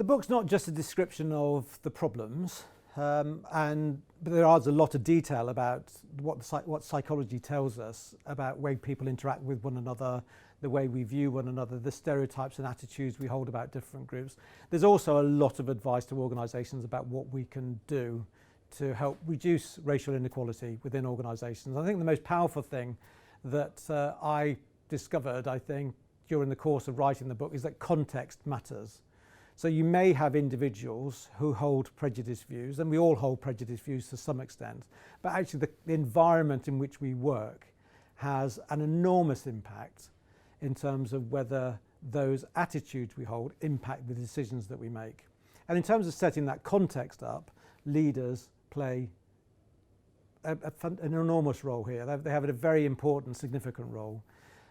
The book's not just a description of the problems, but there is a lot of detail about what psychology tells us about the way people interact with one another, the way we view one another, the stereotypes and attitudes we hold about different groups. There's also a lot of advice to organisations about what we can do to help reduce racial inequality within organisations. I think the most powerful thing that I discovered, I think, during the course of writing the book is that context matters. So you may have individuals who hold prejudiced views, and we all hold prejudiced views to some extent, but actually the environment in which we work has an enormous impact in terms of whether those attitudes we hold impact the decisions that we make. And in terms of setting that context up, leaders play an enormous role here. They have a very important, significant role.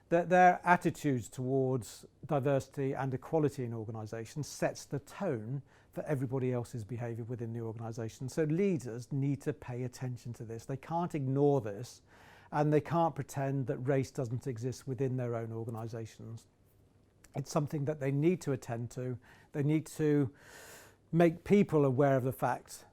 Their attitudes towards diversity and equality in organisations sets the tone for everybody else's behaviour within the organisation. So leaders need to pay attention to this. They can't ignore this, and they can't pretend that race doesn't exist within their own organisations. It's something that they need to attend to. They need to make people aware of the fact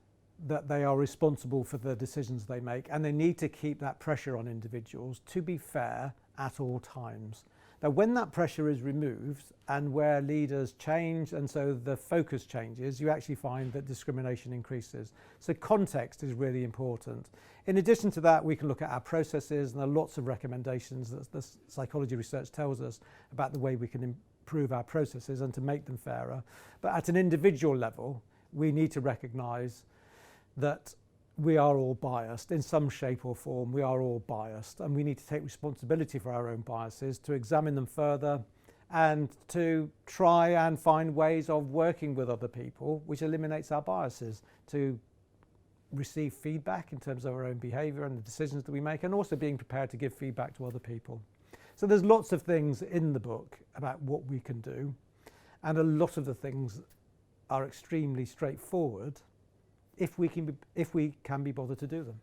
that they are responsible for the decisions they make, and they need to keep that pressure on individuals to be fair at all times. Now, when that pressure is removed and where leaders change and so the focus changes, you actually find that discrimination increases. So context is really important. In addition to that, we can look at our processes, and there are lots of recommendations that the psychology research tells us about the way we can improve our processes and to make them fairer. But at an individual level, we need to recognise that we are all biased in some shape or form. We are all biased, and we need to take responsibility for our own biases, to examine them further, and to try and find ways of working with other people which eliminates our biases, to receive feedback in terms of our own behaviour and the decisions that we make, and also being prepared to give feedback to other people. So there's lots of things in the book about what we can do, and a lot of the things are extremely straightforward if we can be bothered to do them.